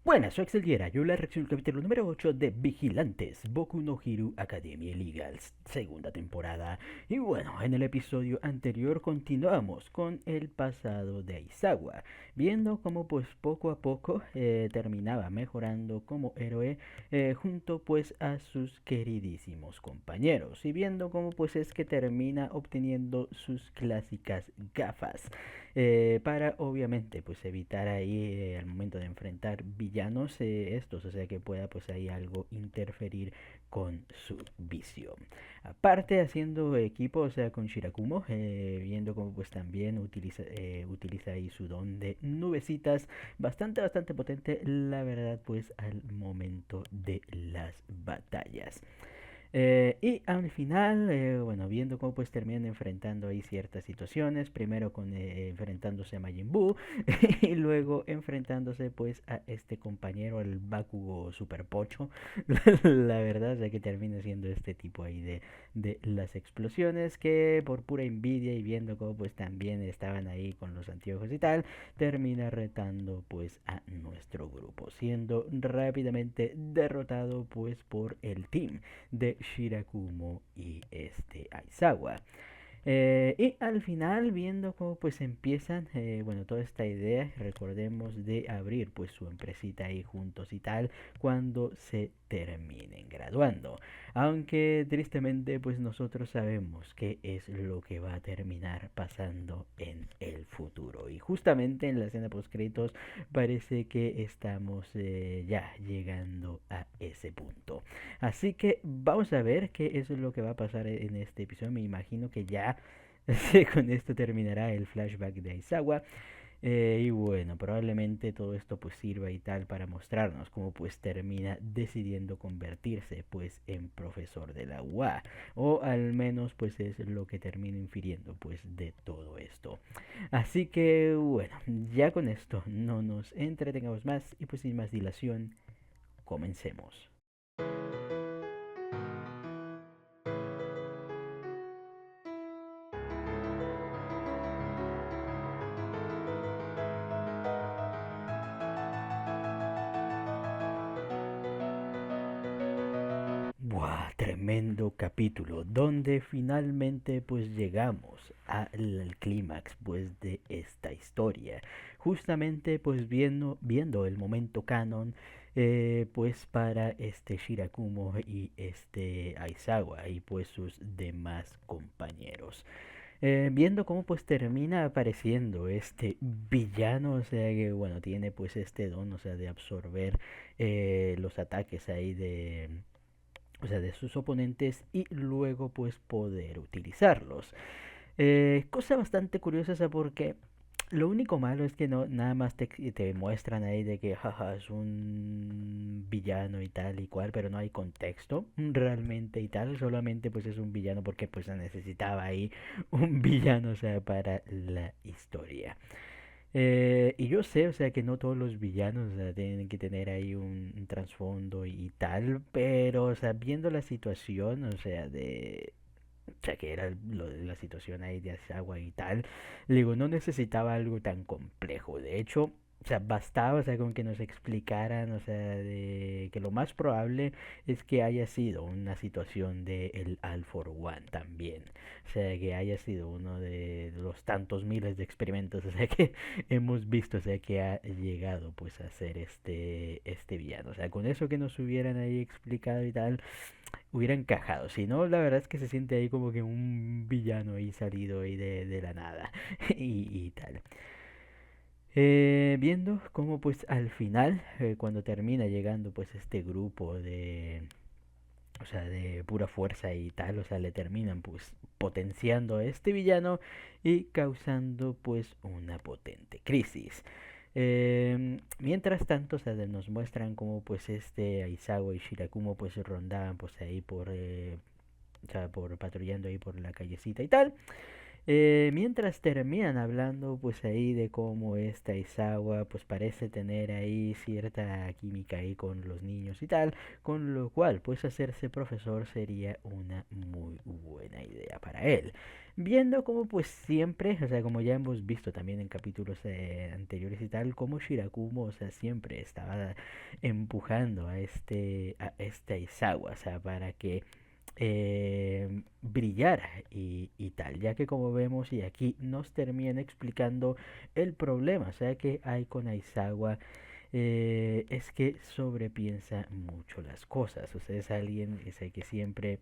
Buenas, soy Axel Diera. Yo la reacción al capítulo número 8 de Vigilantes, Boku no Hero Academia Illegals, segunda temporada. Y bueno, en el episodio anterior continuamos con el pasado de Aizawa, viendo cómo pues poco a poco terminaba mejorando como héroe junto pues a sus queridísimos compañeros. Y viendo cómo pues es que termina obteniendo sus clásicas gafas para obviamente pues evitar ahí al momento de enfrentar villanos estos, o sea que pueda pues ahí algo interferir con su visión. Aparte haciendo equipo, o sea con Shirakumo, viendo como pues también utiliza ahí su don de nubecitas, bastante potente la verdad pues al momento de las batallas. Y al final, bueno, viendo cómo pues terminan enfrentando ahí ciertas situaciones, primero con enfrentándose a Majin Buu y luego enfrentándose pues a este compañero, el Bakugo Super Pocho, la verdad es que termina siendo este tipo ahí de las explosiones que por pura envidia y viendo cómo pues también estaban ahí con los anteojos y tal, termina retando pues a nuestro grupo, siendo rápidamente derrotado pues por el team de Shirakumo y este Aizawa. Y al final, viendo cómo pues empiezan, bueno, toda esta idea, recordemos de abrir pues su empresita ahí juntos y tal, cuando se terminen graduando. Aunque tristemente pues nosotros sabemos qué es lo que va a terminar pasando en el futuro. Y justamente en la escena post créditos parece que estamos ya llegando a ese punto. Así que vamos a ver qué es lo que va a pasar en este episodio. Me imagino que ya con esto terminará el flashback de Aizawa. Y bueno, probablemente todo esto pues sirva y tal para mostrarnos cómo pues termina decidiendo convertirse pues en profesor de la UA. O al menos pues es lo que termino infiriendo pues de todo esto. Así que bueno, ya con esto no nos entretengamos más y pues sin más dilación, comencemos. Buah, tremendo capítulo, donde finalmente pues llegamos al clímax pues de esta historia. Justamente pues viendo el momento canon pues para este Shirakumo y este Aizawa y pues sus demás compañeros. Viendo cómo pues termina apareciendo este villano, o sea que bueno, tiene pues este don, o sea, de absorber los ataques ahí de sus oponentes y luego pues poder utilizarlos. Cosa bastante curiosa esa porque lo único malo es que no nada más te muestran ahí de que jaja es un villano y tal y cual, pero no hay contexto realmente y tal, solamente pues es un villano porque pues se necesitaba ahí un villano, o sea, para la historia. Y yo sé, o sea, que no todos los villanos, o sea, tienen que tener ahí un trasfondo y tal, pero, o sea, viendo la situación, o sea, o sea, que era lo de la situación ahí de Asagua y tal, le digo, no necesitaba algo tan complejo. De hecho, o sea, bastaba, o sea, con que nos explicaran, o sea, de que lo más probable es que haya sido una situación de el All for One también. O sea, que haya sido uno de los tantos miles de experimentos, o sea, que hemos visto, o sea, que ha llegado pues a ser este villano. O sea, con eso que nos hubieran ahí explicado y tal, hubiera encajado. Si no, la verdad es que se siente ahí como que un villano ahí salido ahí de la nada y tal. Viendo cómo pues al final, cuando termina llegando pues este grupo o sea, de pura fuerza y tal, o sea, le terminan pues potenciando a este villano y causando pues una potente crisis. Mientras tanto, o sea, nos muestran cómo pues este Aizawa y Shirakumo pues rondaban pues ahí o sea, por patrullando ahí por la callecita y tal. Mientras terminan hablando pues ahí de cómo esta Isawa pues parece tener ahí cierta química ahí con los niños y tal, con lo cual pues hacerse profesor sería una muy buena idea para él. Viendo como pues siempre, o sea, como ya hemos visto también en capítulos anteriores y tal, como Shirakumo, o sea, siempre estaba empujando a esta Isawa, o sea, para que brillara y tal, ya que como vemos y aquí nos terminan explicando el problema, o sea, que hay con Aizawa es que sobrepiensa mucho las cosas, o sea, es alguien que siempre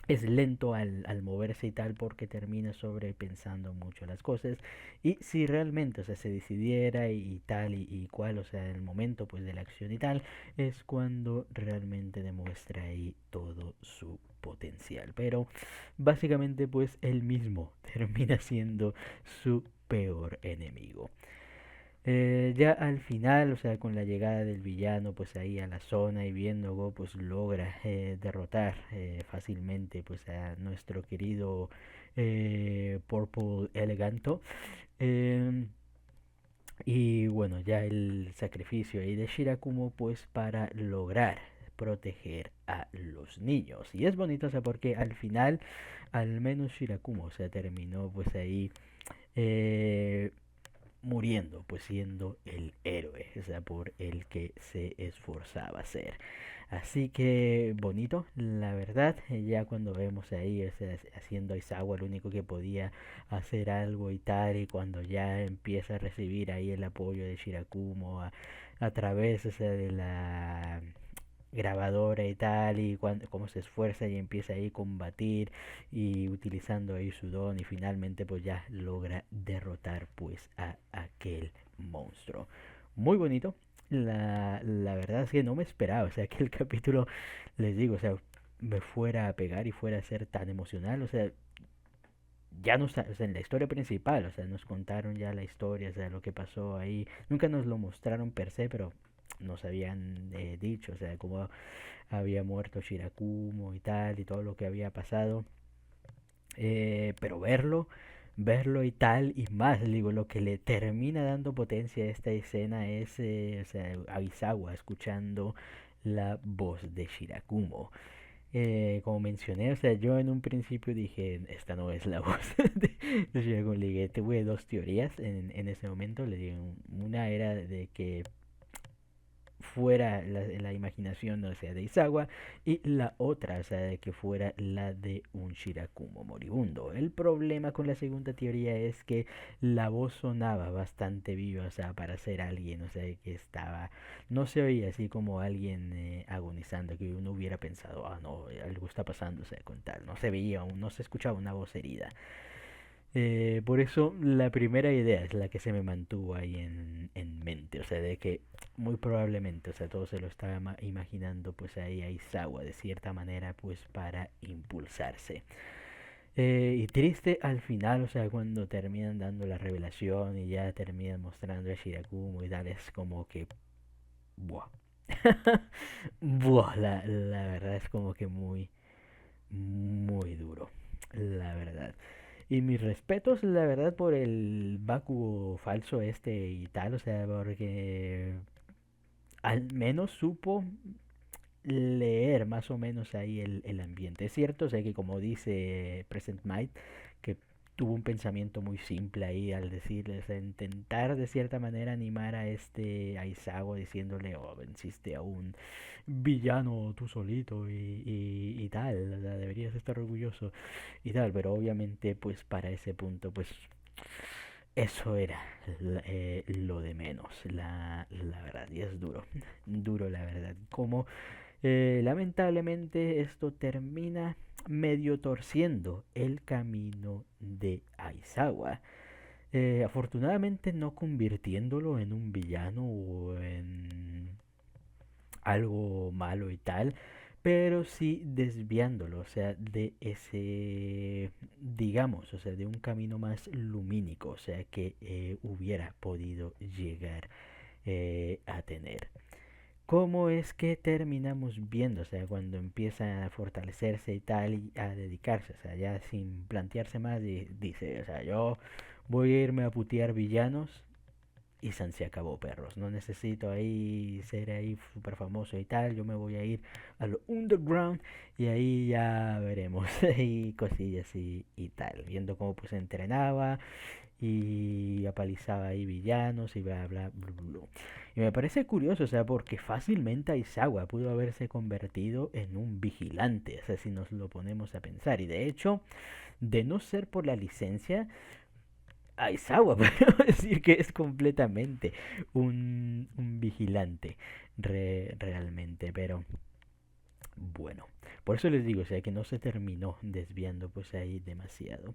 es lento al moverse y tal porque termina sobrepensando mucho las cosas y si realmente o sea se decidiera y tal y cual o sea el momento pues de la acción y tal es cuando realmente demuestra ahí todo su potencial, pero básicamente pues él mismo termina siendo su peor enemigo. Ya al final, o sea, con la llegada del villano, pues ahí a la zona y viendo Go, pues logra derrotar fácilmente, pues a nuestro querido Purple Eleganto. Eh, y bueno, ya el sacrificio ahí de Shirakumo, pues para lograr proteger a los niños. Y es bonito, o sea, porque al final, al menos Shirakumo, o sea, terminó pues ahí eh, muriendo, pues siendo el héroe, o sea, por el que se esforzaba a ser. Así que bonito, la verdad, ya cuando vemos ahí, o sea, haciendo a Aizawa el único que podía hacer algo y tal, y cuando ya empieza a recibir ahí el apoyo de Shirakumo a través, o sea, de la grabadora y tal, y cuando, cómo se esfuerza y empieza ahí a combatir y utilizando ahí su don y finalmente pues ya logra derrotar pues a aquel monstruo. Muy bonito. La verdad es que no me esperaba, o sea, que el capítulo, les digo, o sea, me fuera a pegar y fuera a ser tan emocional, o sea, ya no está, o sea, en la historia principal, o sea, nos contaron ya la historia, o sea, lo que pasó ahí, nunca nos lo mostraron per se, pero nos habían dicho, o sea, cómo había muerto Shirakumo y tal, y todo lo que había pasado. Pero verlo y tal, y más, digo, lo que le termina dando potencia a esta escena es, o sea, Aizawa escuchando la voz de Shirakumo. Como mencioné, o sea, yo en un principio dije, esta no es la voz de Shirakumo. Le dije, tuve dos teorías en ese momento. Le dije, una era de que fuera la imaginación, o sea, de Isawa, y la otra, o sea, de que fuera la de un Shirakumo moribundo. El problema con la segunda teoría es que la voz sonaba bastante viva, o sea, para ser alguien, o sea, que estaba, no se oía así como alguien agonizando, que uno hubiera pensado, ah, no, algo está pasando, o sea, con tal, no se veía, no se escuchaba una voz herida. Por eso la primera idea es la que se me mantuvo ahí en mente, o sea, de que muy probablemente, o sea, todo se lo estaba imaginando pues ahí a Isawa de cierta manera pues para impulsarse. Y triste al final, o sea, cuando terminan dando la revelación y ya terminan mostrando a Shirakumo y tal, es como que, buah, buah, la verdad es como que muy duro, la verdad. Y mis respetos, la verdad, por el Bakugo falso este y tal, o sea, porque al menos supo leer más o menos ahí el ambiente. Es cierto, o sea, que como dice Present Might, que tuvo un pensamiento muy simple ahí al decirle, o sea, intentar de cierta manera animar a este Aizawa diciéndole, oh, venciste a un villano tú solito y tal, o sea, deberías estar orgulloso y tal, pero obviamente pues para ese punto pues eso era lo de menos, la verdad, y es duro, duro la verdad, como lamentablemente esto termina medio torciendo el camino de Aizawa. Afortunadamente no convirtiéndolo en un villano o en algo malo y tal, pero sí desviándolo, o sea, de ese, digamos, o sea, de un camino más lumínico, o sea, que hubiera podido llegar a tener. cómo es que terminamos viendo, o sea, cuando empieza a fortalecerse y tal, y a dedicarse, o sea, ya sin plantearse más, dice, o sea, yo voy a irme a putear villanos y San se acabó, perros. No necesito ahí ser ahí súper famoso y tal. Yo me voy a ir a lo underground y ahí ya veremos. Y cosillas y tal. Viendo cómo pues entrenaba y apalizaba ahí villanos y bla bla bla bla. Y me parece curioso, o sea, porque fácilmente Aizawa pudo haberse convertido en un vigilante, o sea, si nos lo ponemos a pensar. Y de hecho, de no ser por la licencia, Aizawa, podemos decir que es completamente un vigilante realmente, pero bueno, por eso les digo, o sea, que no se terminó desviando pues ahí demasiado.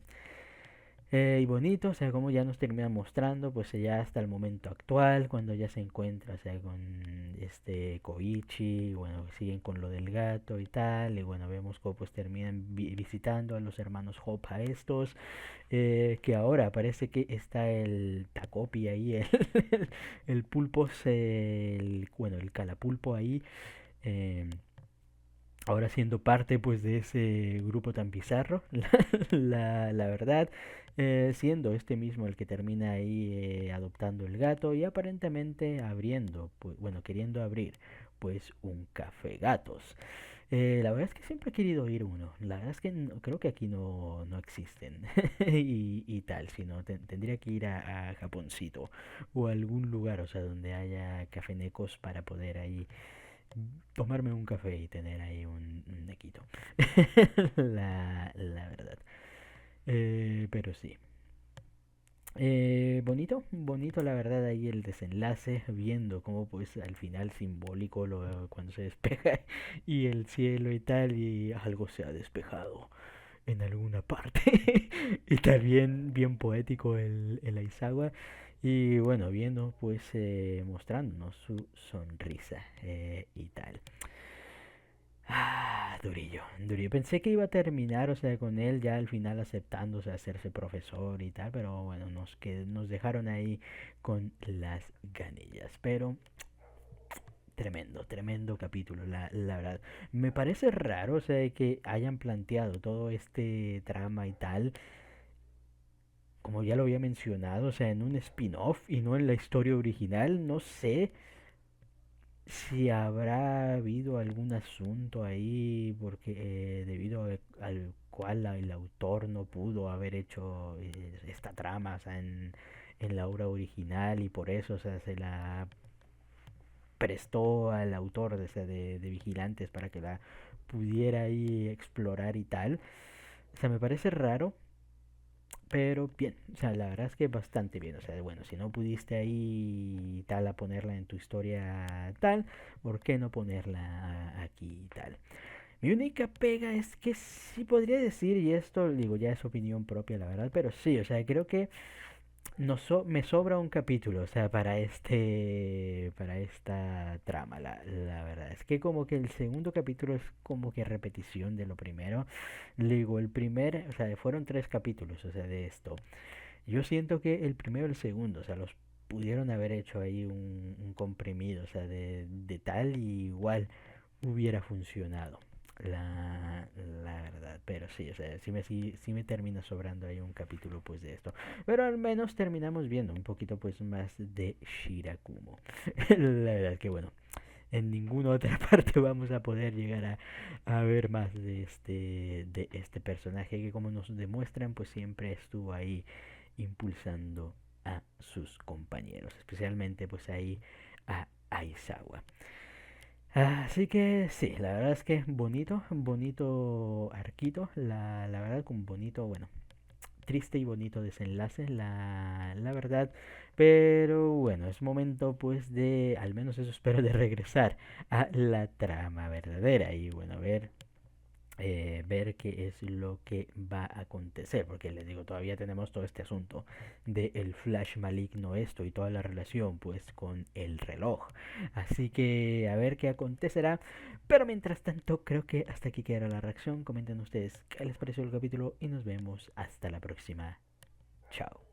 Y bonito, o sea, como ya nos termina mostrando, pues ya hasta el momento actual, cuando ya se encuentra, o sea, con este Koichi, bueno, siguen con lo del gato y tal, y bueno, vemos cómo pues terminan visitando a los hermanos Hope a estos, que ahora parece que está el Takopi ahí, el pulpo, bueno, el calapulpo ahí, eh, ahora siendo parte pues de ese grupo tan bizarro, la verdad, siendo este mismo el que termina ahí adoptando el gato y aparentemente abriendo, pues bueno, queriendo abrir pues un café gatos. La verdad es que siempre he querido ir uno. La verdad es que creo que aquí no existen y tal, sino tendría que ir a Japoncito o a algún lugar, o sea, donde haya cafenecos para poder ahí tomarme un café y tener ahí un nequito. La verdad. Pero sí. Bonito, bonito la verdad ahí el desenlace, viendo cómo pues al final simbólico cuando se despeja y el cielo y tal y algo se ha despejado en alguna parte. Y también bien poético el Aizawa. Y bueno, viendo pues mostrándonos su sonrisa y tal. Ah, durillo, durillo. Pensé que iba a terminar, o sea, con él ya al final aceptando, o sea, hacerse profesor y tal, pero bueno, nos dejaron ahí con las ganillas. Pero tremendo, tremendo capítulo, la verdad. Me parece raro, o sea, que hayan planteado todo este trama y tal, como ya lo había mencionado, o sea, en un spin-off y no en la historia original. No sé si habrá habido algún asunto ahí porque debido al cual el autor no pudo haber hecho esta trama, o sea, en la obra original y por eso, o sea, se la prestó al autor de Vigilantes para que la pudiera ahí explorar y tal. O sea, me parece raro, pero bien, o sea, la verdad es que bastante bien. O sea, bueno, si no pudiste ahí tal a ponerla en tu historia tal, ¿por qué no ponerla aquí y tal? Mi única pega es que sí podría decir, y esto digo ya es opinión propia, la verdad, pero sí, o sea, creo que me sobra un capítulo, o sea, para esta trama, la verdad. Es que como que el segundo capítulo es como que repetición de lo primero. Le digo, el primer, o sea, fueron tres capítulos, o sea, de esto. Yo siento que el primero y el segundo, o sea, los pudieron haber hecho ahí un comprimido, o sea, de tal y igual hubiera funcionado. La verdad, pero sí, o sea, sí me termina sobrando ahí un capítulo pues de esto. Pero al menos terminamos viendo un poquito pues más de Shirakumo. La verdad que bueno, en ninguna otra parte vamos a poder llegar a ver más de este personaje que como nos demuestran pues siempre estuvo ahí impulsando a sus compañeros, especialmente pues ahí a Aizawa. Así que sí, la verdad es que bonito, bonito arquito, la verdad con bonito, bueno, triste y bonito desenlace, la verdad, pero bueno, es momento pues de, al menos eso espero, de regresar a la trama verdadera y bueno, ver qué es lo que va a acontecer, porque les digo, todavía tenemos todo este asunto de el flash maligno esto y toda la relación pues con el reloj, así que a ver qué acontecerá, pero mientras tanto creo que hasta aquí quedará la reacción. Comenten ustedes qué les pareció el capítulo y nos vemos hasta la próxima. Chao.